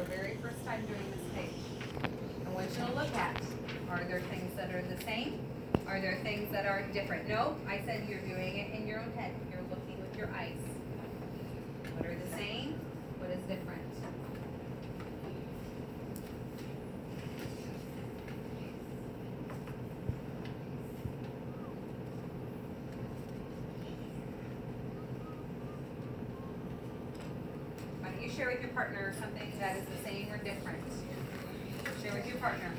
our very first time doing this page. I want you to look at, are there things that are the same? Are there things that are different? No, I said you're doing it in your own head. You're looking with your eyes. What are the same? What is different? Why don't you share with your partner something that is the same or different? Share with your partner.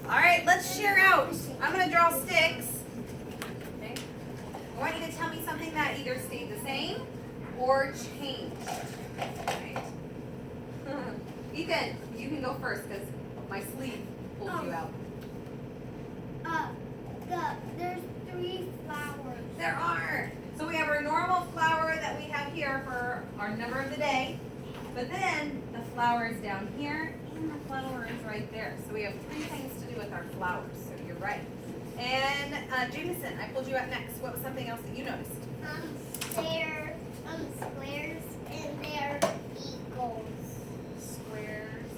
All right, let's share out. I'm going to draw sticks. Okay. I want you to tell me something that either stayed the same or changed. Right. Ethan, you can go first because my sleeve pulled you out. There's 3 flowers. There are. So we have our normal flower that we have here for our number of the day. But then the flower is down here and the flower is right there. So we have 3 things to do with our flowers. So you're right. And Jameson, I pulled you out next. What was something else that you noticed? They're squares and they're eagles. Squares.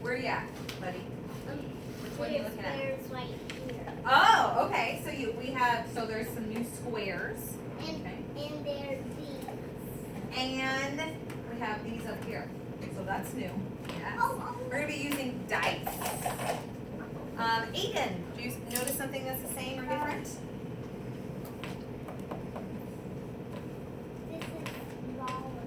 Where are you at, buddy? Which one are you looking at? Squares right here. Oh, okay. So so there's some new squares. And they're these. And we have these up here. So that's new. Yes. We're going to be using dice. Aiden, do you notice something that's the same or different? This is smaller.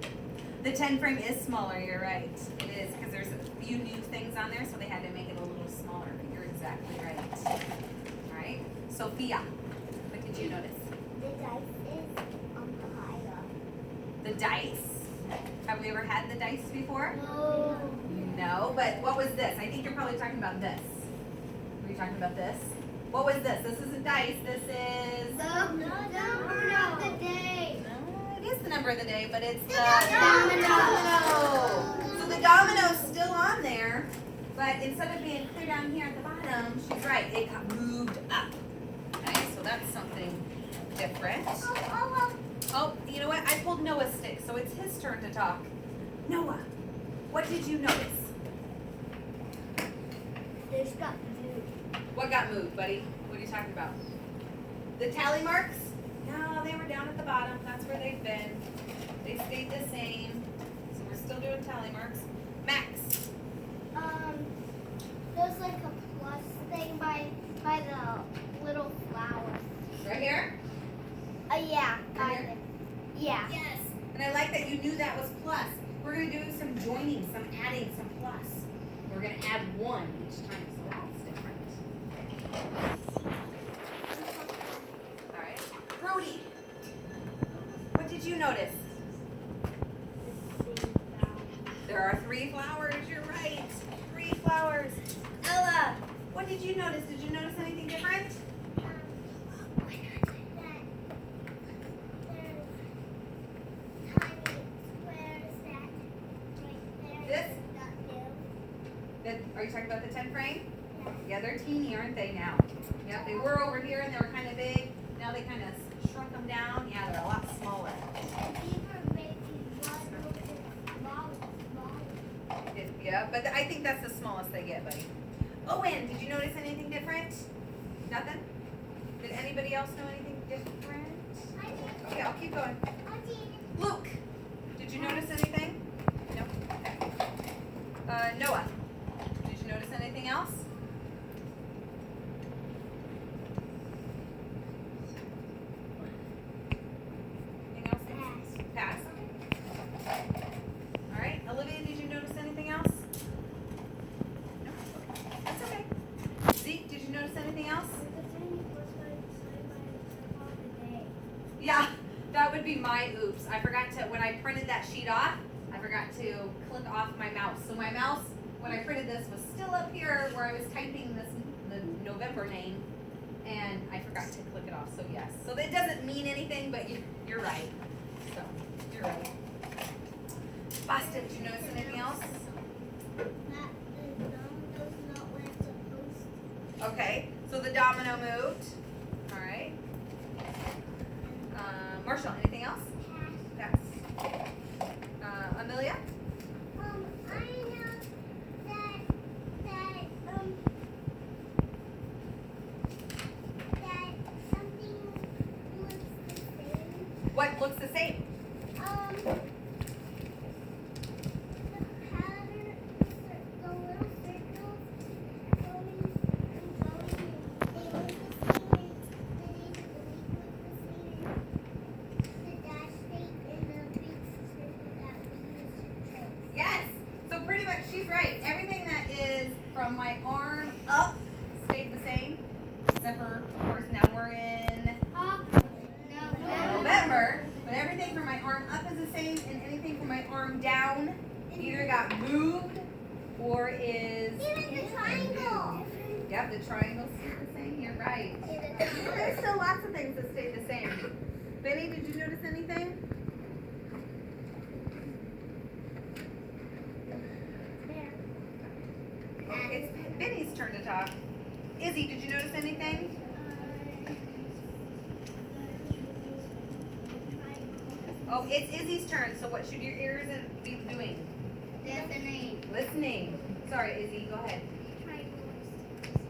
The 10 frame is smaller, you're right. It is, because there's a few new things on there, so they had to make it a little smaller. But you're exactly right. All right. Sophia, what did you notice? The dice is higher. The dice. Have we ever had the dice before? No. No, but what was this? I think you're probably talking about this. Were you talking about this? What was this? This isn't dice. This is... The number of the day. It is the number of the day, but it's the domino. So the domino's still on there, but instead of being clear down here at the bottom, she's right. It got moved up. Okay, so that's something different. Oh, you know what? I pulled Noah's stick, so it's his turn to talk. Noah, what did you notice? There's got blue. What got moved, buddy? What are you talking about? The tally marks? No, they were down at the bottom. That's where they've been. They stayed the same. So we're still doing tally marks. Max. There's like a plus thing by the little flower. Right here? Yeah. Right here? Yeah. Yes. And I like that you knew that was plus. We're going to do some joining, some adding, some plus. We're going to add 1 each time, so that's different. All right. Brody, what did you notice? There are 3 flowers. You're right. 3 flowers. Ella, what did you notice? Did you notice anything different? Are you talking about the 10 frame? Yeah, they're teeny, aren't they now? Yep, they were over here and they were kind of big. Now they kind of shrunk them down. Yeah, they're a lot smaller. Yeah, but I think that's the smallest they get, buddy. Owen, did you notice anything different? Nothing? Did anybody else know anything different? Okay, I'll keep going. Luke, did you notice anything? No? Okay. Noah, did you notice anything else? Anything else? Pass. I forgot to, when I printed that sheet off, I forgot to click off my mouse. So my mouse, when I printed this, was still up here where I was typing the November name, and I forgot to click it off, so yes. So that doesn't mean anything, but you're right. So, you're right. Boston, did you notice anything else? Okay, so the domino moved. All right. Marshall, anything else? Yes. Amelia? I know that something looks the same. What looks the same? The pattern, the little circles going and going, they look the same. The days of the week look the same. The dash date and the big circle that we use to trace. Yes. So pretty much she's right. Everything that is from my arm up stayed the same. Except for, of course, now we're in November. But everything from my arm up is the same, and anything from my arm down either got moved or is. Even the triangle. Yep, the triangles stay the same. You're right. Even the There's still lots of things that stay the same. Benny, did you notice anything? It's Benny's turn to talk. Izzy, did you notice anything? Oh, it's Izzy's turn, so what should your ears be doing? Listening. Sorry, Izzy, go ahead.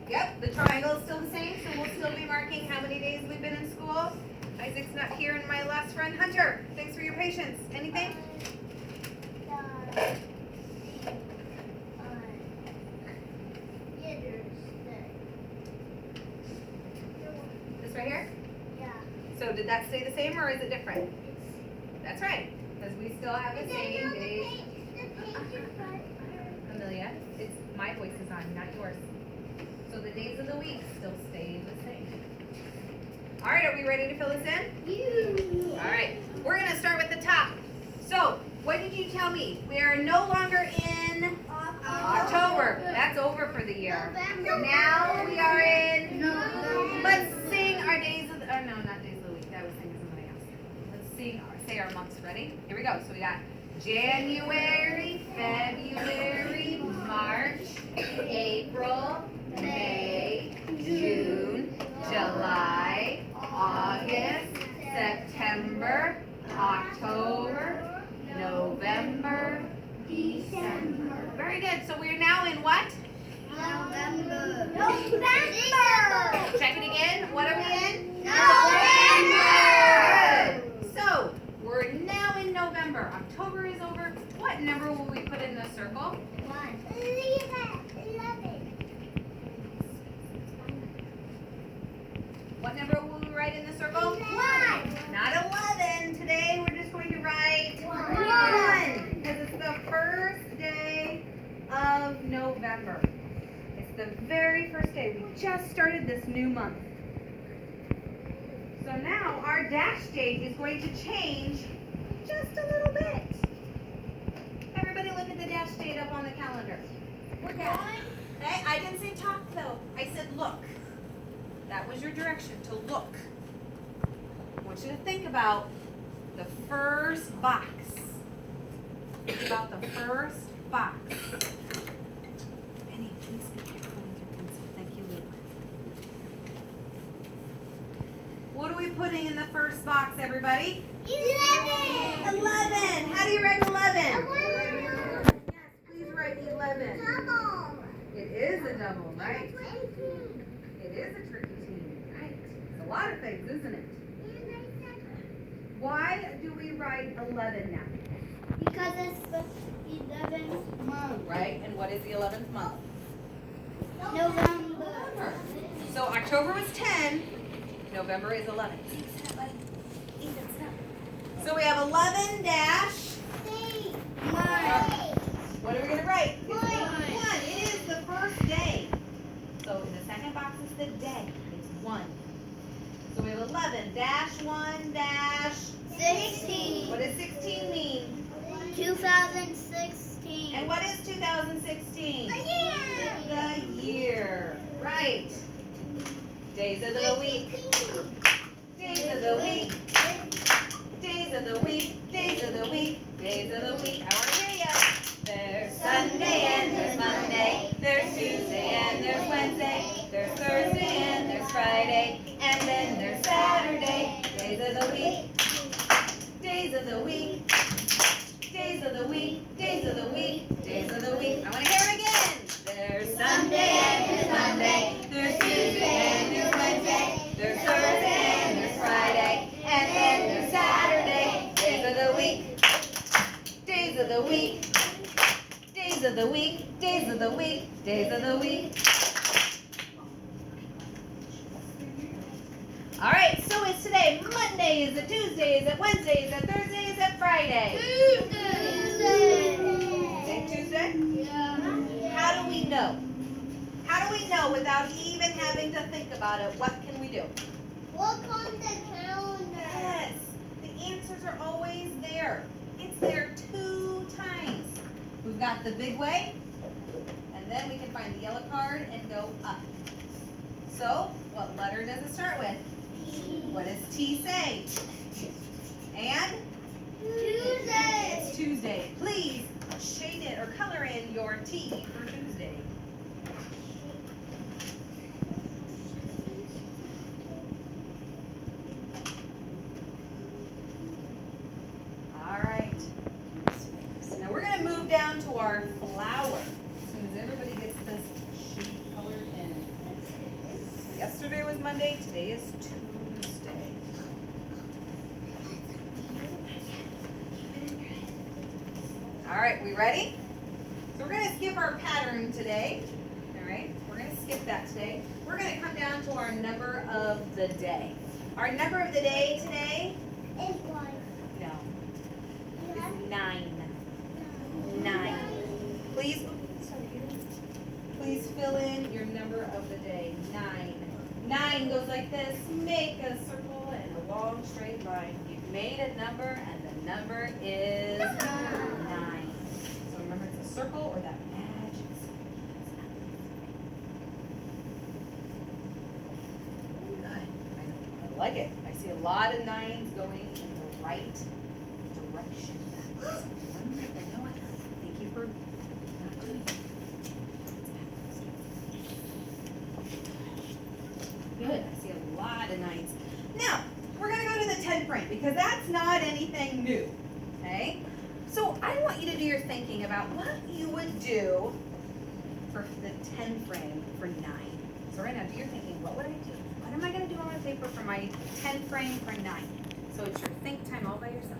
Yep, the triangle is still the same, so we'll still be marking how many days we've been in school. Isaac's not here, and my last friend, Hunter. Thanks for your patience. Anything? This right here? Yeah. So did that stay the same, or is it different? That's right, because we still have the same days. Amelia, it's my voice is on, not yours. So the days of the week still stay the same. All right, are we ready to fill this in? All right, we're gonna start with the top. So, what did you tell me? We are no longer in October. That's over for the year. Now we are in. Let's sing our days of the. Oh no, not days of the week. That was singing somebody else. Let's say our months. Ready? Here we go. So we got January, February, March, April, May, June, July, August, September, October, November, December. Very good. So we're now in what? November. Check it again. What are we in? November. So we're now in November. October is over. What number will we put in the circle? 1. What number will we write in the circle? 1. Not 11. Today we're just going to write 1. Because it's the first day of November. It's the very first day. We just started this new month. So now our dash date is going to change just a little bit. Everybody look at the dash date up on the calendar. We're good. Hey, I didn't say talk though. I said look. That was your direction, to look. I want you to think about the first box. Think about the first box. Penny, please be careful with your pencil. Thank you, Luke. What are we putting in the first box, everybody? 11. 11. How do you write 11? Yes, please write 11. Double. It is a double, right? It is a tricky team, right? It's a lot of things, isn't it? Why do we write 11 now? Because it's the 11th month. Right, and what is the 11th month? November. So October was 10, November is 11. So we have 11 dash. What are we going to write? It's 1. It is the first day. So the second box is the day. It's 1. So we have 11 dash 1 dash. 16. What is 16? 2016. And what is 2016? The The year. Right. Days of the week. Days of the week. Days of the week. Days of the week. Days of the week. I want to hear ya. There's Sunday and there's Monday. There's Tuesday and there's Wednesday. There's Thursday and there's Friday. And then there's Saturday. Days of the week. Days of the week. Days of the week. Days of the week. Days of the week. I want to hear it again. There's Sunday and there's Monday. There's Tuesday and there's Wednesday. There's Thursday and there's Friday. And then there's Saturday. Days of the week. Days of the week. Days of the week. Days of the week. Days of the week. All right, so it's today. Monday, is it Tuesday, is it Wednesday, is it Thursday, is it Friday? Tuesday. Say Tuesday? Yeah. How do we know? How do we know without even having to think about it? What can we do? Look on the calendar. Yes, the answers are always there. It's there 2 times. We've got the big way, and then we can find the yellow card and go up. So, what letter does it start with? What does T say? And? Tuesday. It's Tuesday. Please shade it or color in your T for Tuesday. All right. So now we're going to move down to our flower. As soon as everybody gets this sheet colored in. Yesterday was Monday. Today is Tuesday. All right, we ready? So we're going to skip our pattern today. All right, we're going to skip that today. We're going to come down to our number of the day. Our number of the day today? It's one. No. It's 9. 9. Please fill in your number of the day. 9. 9 goes like this. Make a circle and a long straight line. You've made a number and the number is 9. So remember it's a circle or that magic symbol. Good. I like it. I see a lot of 9s going in the right direction. I know it. Thank you for not doing it. Good. I see a lot of 9s. Now, we're going to go to the 10 frame because that's not anything new. Okay? So I want you to do your thinking about what you would do for the 10 frame for 9. So right now, do your thinking, what would I do? What am I going to do on my paper for my 10 frame for 9? So it's your think time all by yourself.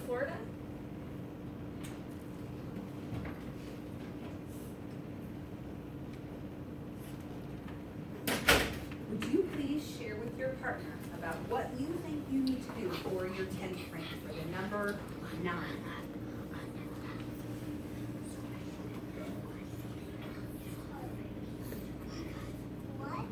Florida? Would you please share with your partner about what you think you need to do for your 10 frame for the number 9? What?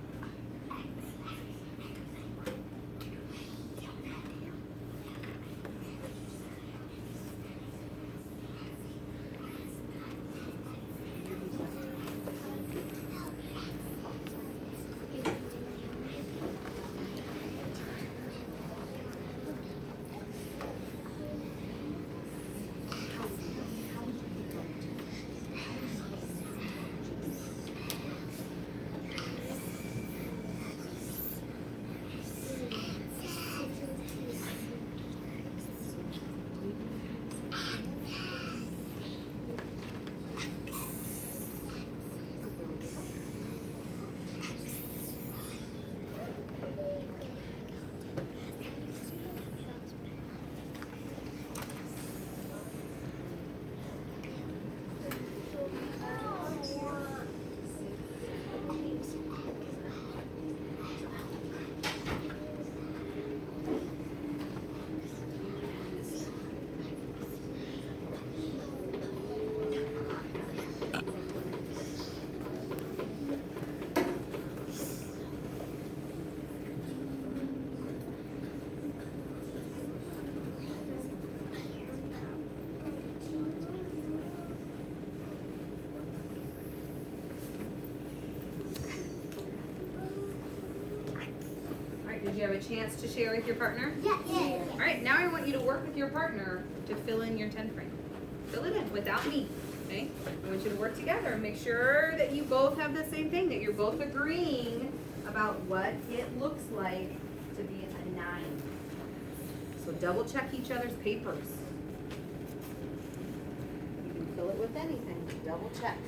Did you have a chance to share with your partner? Yeah. All right, now I want you to work with your partner to fill in your 10 frame. Fill it in without me, okay? I want you to work together and make sure that you both have the same thing, that you're both agreeing about what it looks like to be a 9. So double check each other's papers. You can fill it with anything, double check.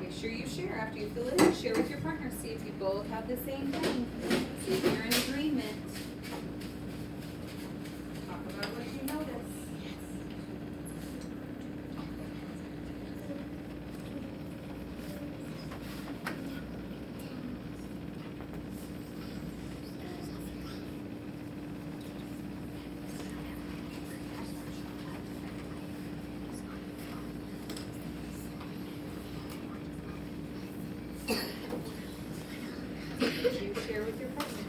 Make sure you share after you fill it in. Share with your partner. See if you both have the same thing. See if you're in agreement. Talk about what you notice. You share with your partner.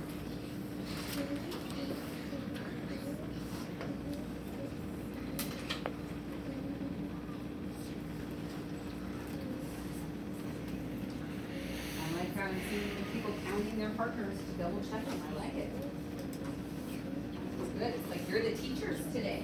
I like how I'm seeing people counting their partners to double check them. I like it. It's good. It's like you're the teachers today.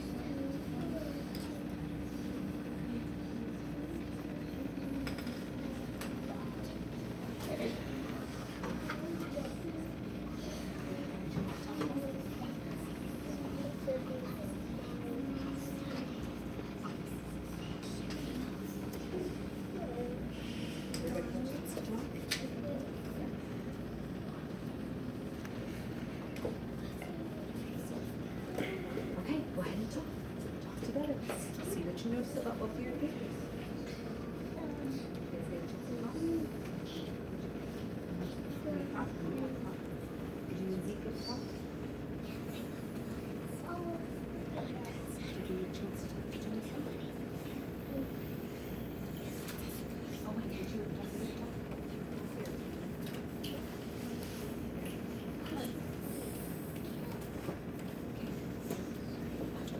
Okay, go ahead and talk. Talk together. See what you notice about both of your papers. Did you and Zeke get to talk? Did you get a chance to talk to Jennifer? Oh wait, did you and Jessica talk?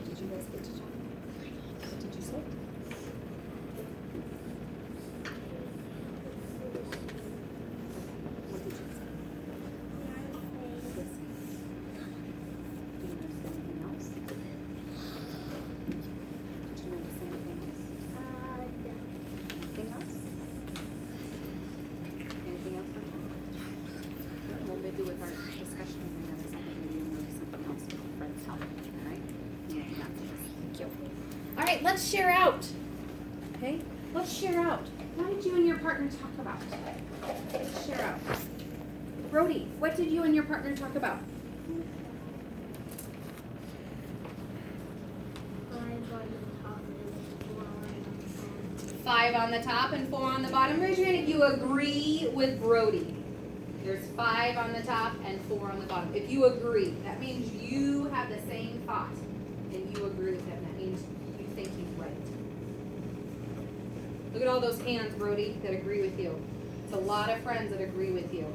Did you guys get to talk? What did you say? What did you say? Yes. Do you notice anything else? Did you notice anything else? Anything else? Anything else for Jen? Good. Well, maybe with our discussion, we notice something, maybe you'll notice something else with friends help, all right? Yeah, thank you. All right, let's share out. Okay, let's share out. What did you and your partner talk about? Let's share out. Brody, what did you and your partner talk about? 5 on the top and 4 on the bottom. Raise your hand if you agree with Brody. There's 5 on the top and 4 on the bottom. If you agree, that means you have the same thought and you agree with him. That means you think he's right. Look at all those hands, Brody, that agree with you. It's a lot of friends that agree with you.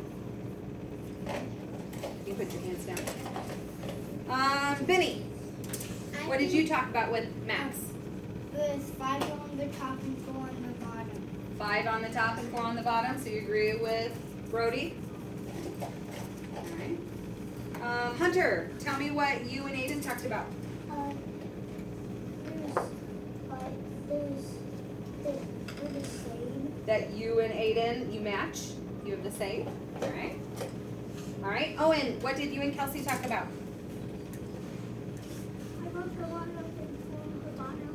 You can put your hands down. Benny, what did you talk about with Max? There's 5 on the top and 4 on the bottom. 5 on the top and 4 on the bottom, so you agree with Brody? All right. Hunter, tell me what you and Aiden talked about. They're the same. That you and Aiden, you match? You have the same? All right. All right. Owen, what did you and Kelsey talk about? I wrote the one up and 4 on the bottom.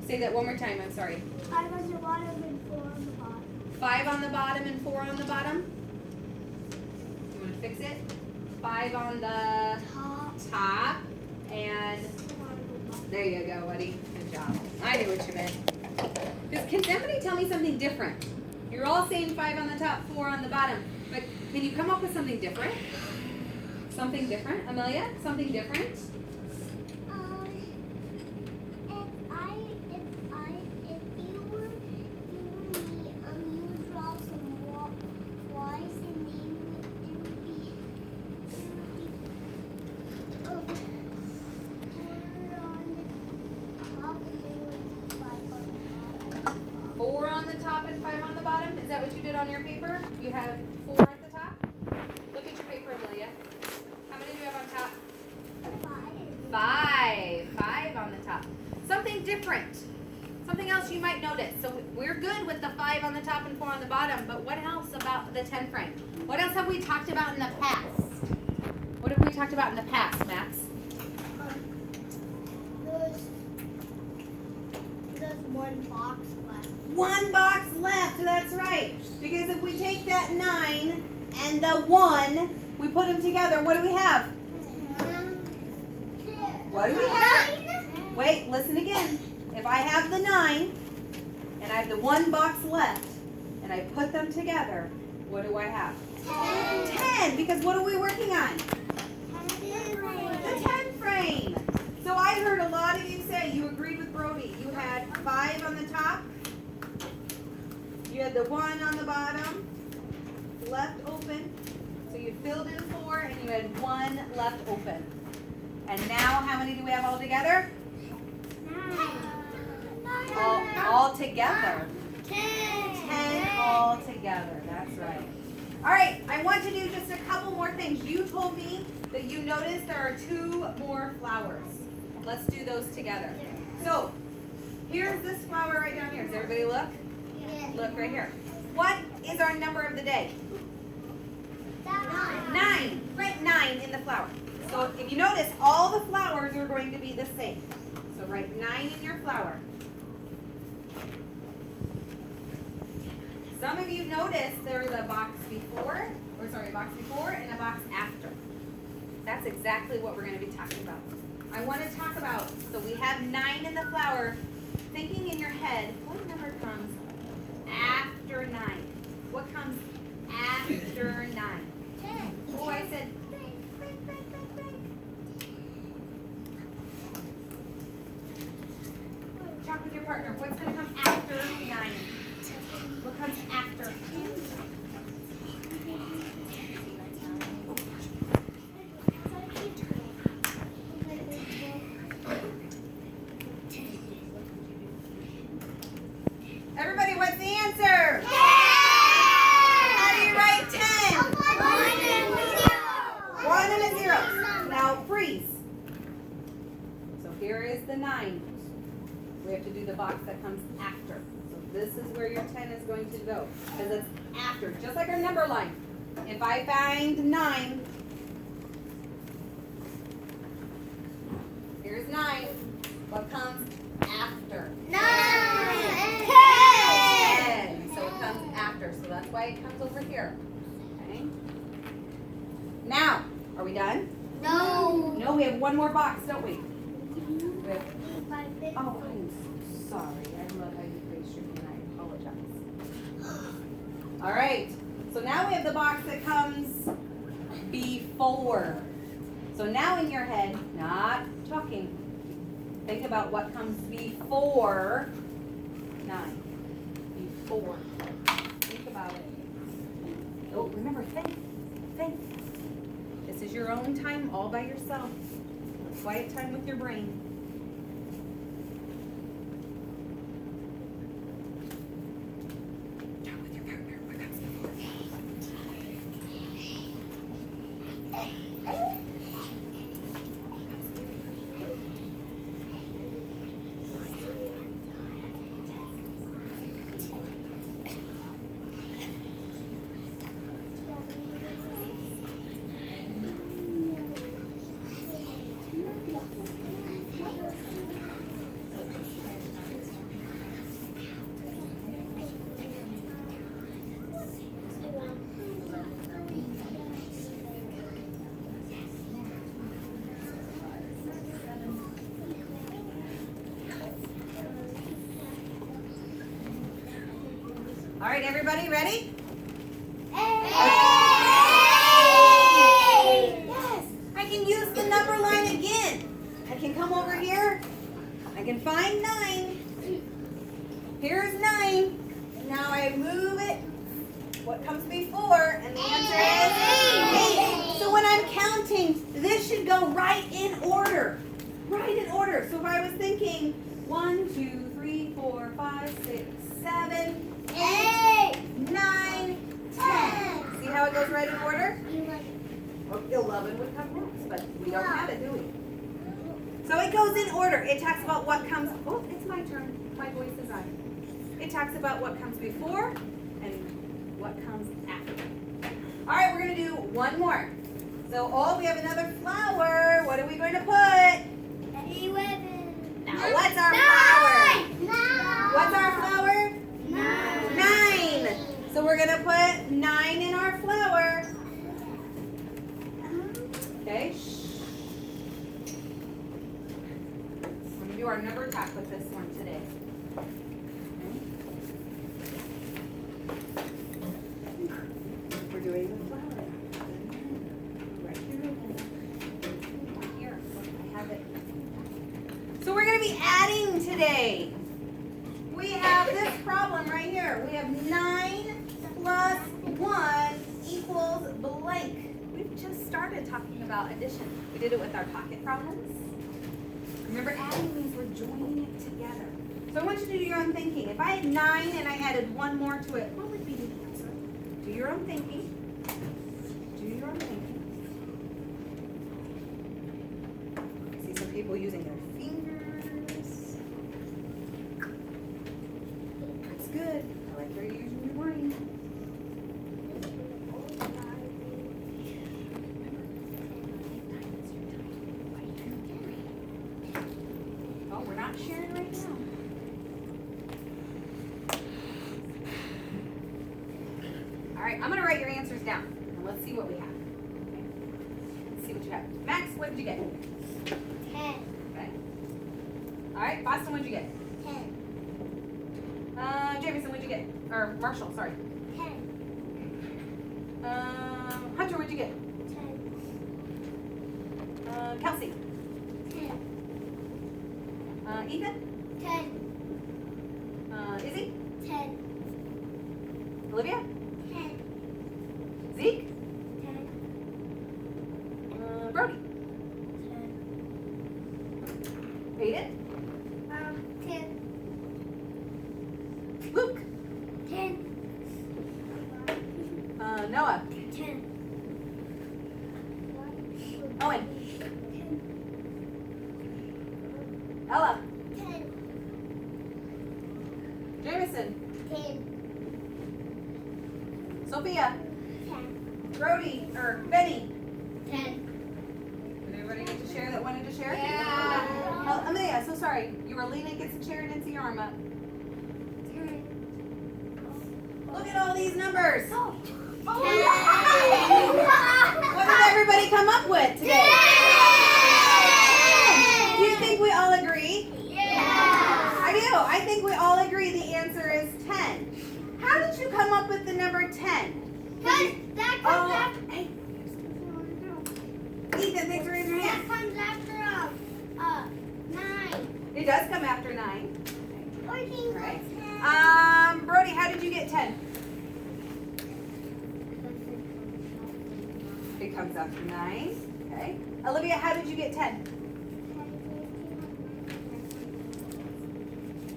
Say that one more time, I'm sorry. I wrote the one up and 4 on the bottom. 5 on the bottom and 4 on the bottom? You want to fix it? 5 on the top and there you go, buddy. Good job. I knew what you meant. Can somebody tell me something different? You're all saying 5 on the top, 4 on the bottom, but can you come up with something different? Something different, Amelia? Something different? paper, you have 4 at the top. Look at your paper, Amelia. How many do you have on top? 5. 5 on the top. Something different. Something else you might notice. So we're good with the 5 on the top and 4 on the bottom, but what else about the 10 frame? What else have we talked about in the past? What have we talked about in the past, Max? There's one box left. 1 box left, that's right. Because if we take that 9 and the 1, we put them together, what do we have? What do we have? Wait, listen again. If I have the 9 and I have the 1 box left and I put them together, what do I have? 10. Because what are we working on? The 10 frame. So I heard a lot of you say you agreed with Brody. You had 5 on the top. You had the 1 on the bottom, left open. So you filled in 4 and you had 1 left open. And now how many do we have all together? 9. All together. 10 all together. That's right. All right, I want to do just a couple more things. You told me that you noticed there are 2 more flowers. Let's do those together. So, here's this flower right down here. Does everybody look? Look right here. What is our number of the day? 9. Write 9 in the flower. So if you notice, all the flowers are going to be the same. So write 9 in your flower. Some of you noticed there is a box before and a box after. That's exactly what we're going to be talking about. I want to talk about, so we have 9 in the flower. Thinking in your head, what number comes after 9? What comes after 9? 10. Oh, I said, talk with your partner. What's going to come after 9? What comes after? Everybody, what's the answer? How do you write 10? 1 and a 0. Now freeze. So here is the 9. We have to do the box that comes after. So this is where your 10 is going to go. Because it's after, just like our number line. If I find 9, here's 9. What comes after? 10. So it comes after. So that's why it comes over here. Okay. Now, are we done? No. No, we have 1 more box, don't we? We have, oh, I'm so sorry. I love how you raised your hand. I apologize. All right. So now we have the box that comes before. So now in your head, not talking, think about what comes before 9. Before. Think about it. Oh, remember, think. Think. This is your own time all by yourself. Quiet time with your brain. Talk with your partner. What comes before? All right, everybody, ready? Yes, I can use the number line again. I can come over here. I can find 9. Here's 9. And now I move it. What comes before? And the answer is 8. So when I'm counting, this should go right in order. Right in order. So if I was thinking 1, 2, 3, 4, 5, 6, 7, 8, 9, it goes right in order? 11. Well, 11 would come next, but we don't have it, do we? So it goes in order. It talks about what comes, oh, it's my turn. My voice is on. It talks about what comes before and what comes after. All right, we're going to do one more. So, we have another flower. What are we going to put? 11. Now, what's our flower? 9. What's our flower? 9. 9. So we're going to put 9 in our flower. Okay. We're going to do our number talk with this one today. Okay. We're doing the flower. Right here. Here. I have it. So we're going to be adding today. We have this problem right here. We have 9 plus 1 equals blank. We've just started talking about addition. We did it with our pocket problems. Remember, adding means we're joining it together. So I want you to do your own thinking. If I had 9 and I added 1 more to it, what would be the answer? Do your own thinking. Do your own thinking. I see some people using their fingers. That's good. I like you're using your brain. Oh, we're not sharing right now. All right, I'm going to write your answers down, and let's see what we have. Okay. Let's see what you have. Max, what did you get? 10. Okay. All right, Boston, what did you get? 10. Jameson, what did you get? Or Marshall, sorry. 10. Hunter, what did you get? 10. Kelsey. 10. Ethan. 10. Izzy. 10. Olivia. 10. Zeke. 10. Brody. 10. Aiden. 10. Luke. 10. Noah. 10. Owen. Ella. 10. Jameson. 10. Sophia. 10. Brody. Or Benny. 10. Did everybody get to share that wanted to share? Yeah. Oh, Amelia, so sorry. You were leaning against the chair and didn't see your arm up. 10. Look at all these numbers. Oh. What did everybody come up with today? Do you think we all agree? Yeah. I do. I think we all agree the answer is 10. How did you come up with the number 10? That comes after. Hey. Ethan, thanks for raising your That hand. comes after 9. It does come after 9. 14 Right. plus 10. Brody, how did you get 10? It comes after 9. Okay. Olivia, how did you get 10?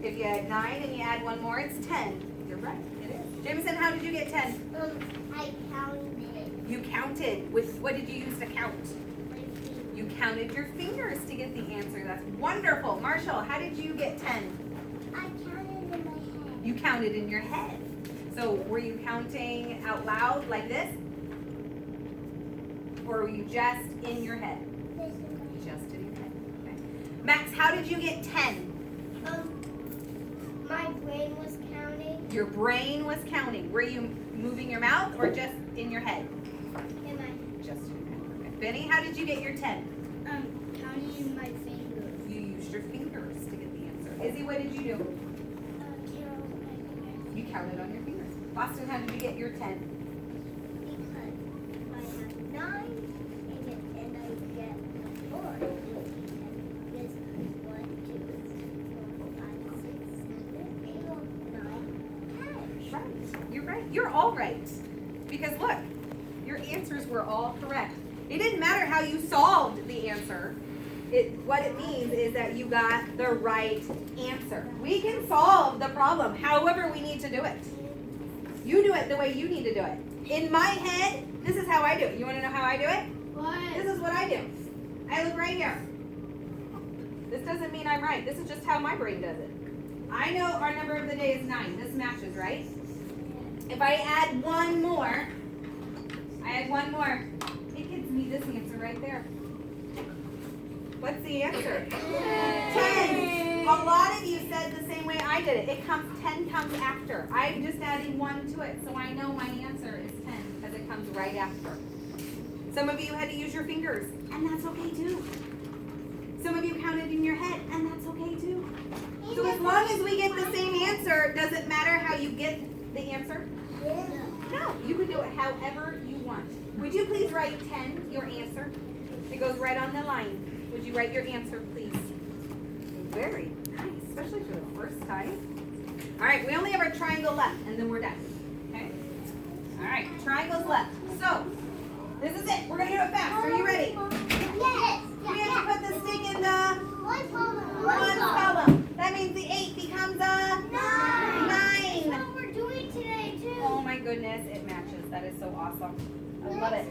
If you had 9 and you add 1 more, it's 10. You're right. It is. Jameson, how did you get 10? I counted it. You counted. With what did you use to count? You counted your fingers to get the answer. That's wonderful. Marshall, how did you get 10? I counted in my head. You counted in your head. So were you counting out loud like this? Or were you just in your head? Just in your head. Okay. Max, how did you get 10? My brain was counting Your brain was counting. Were you moving your mouth or just in your head? in my Just in your head. Okay. Benny, how did you get your 10? counting in my fingers. You used your fingers to get the answer. Izzy, what did you do? You counted on your fingers. Boston, how did you get your 10? Because I have 9 and I get 4. This 1, 2, 3, 4, 5, 6, 7, 8, 9, 10. Right. You're right. You're all right. Because look, your answers were all correct. It didn't matter how you solved the answer. What it means is that you got the right answer. We can solve the problem however we need to do it. You do it the way you need to do it. In my head, this is how I do it. You want to know how I do it? What? This is what I do. I look right here. This doesn't mean I'm right. This is just how my brain does it. I know our number of the day is 9. This matches, right? If I add one more, it gives me this answer right there. What's the answer? 10. A lot of you said the same way I did it. 10 comes after. I'm just adding 1 to it, so I know my answer is 10 because it comes right after. Some of you had to use your fingers, and that's okay too. Some of you counted in your head, and that's okay too. So as long as we get the same answer, does it matter how you get the answer? No, you can do it however you want. Would you please write 10, your answer? It goes right on the line. Would you write your answer, please? Very nice, especially for the first time. All right, we only have our triangle left, and then we're done. Okay? All right, triangles left. So, this is it. We're going to do it fast. Are you ready? Yes. We have to put the stick in the One column. one column. That means the 8 becomes a 9. That's what we're doing today too. Oh my goodness, it matches. That is so awesome. I love it.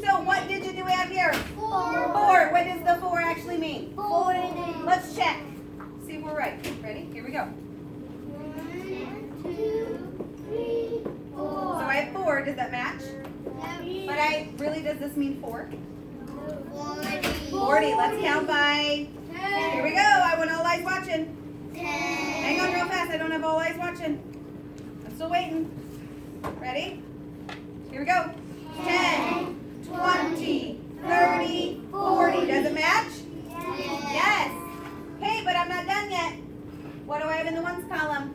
So what digit do we have here? 4. What does the 4 actually mean? 4. Let's check. See if we're right. Ready? Here we go. 1, 2, 3, 4. So I have 4. Does that match? But really, does this mean 4? 40. Let's count by. Here we go. I want all eyes watching. 10. Hang on real fast. I don't have all eyes watching. I'm still waiting. Ready? Here we go. 10, 20, 30, 40. Does it match? Yes. Okay, but I'm not done yet. What do I have in the ones column?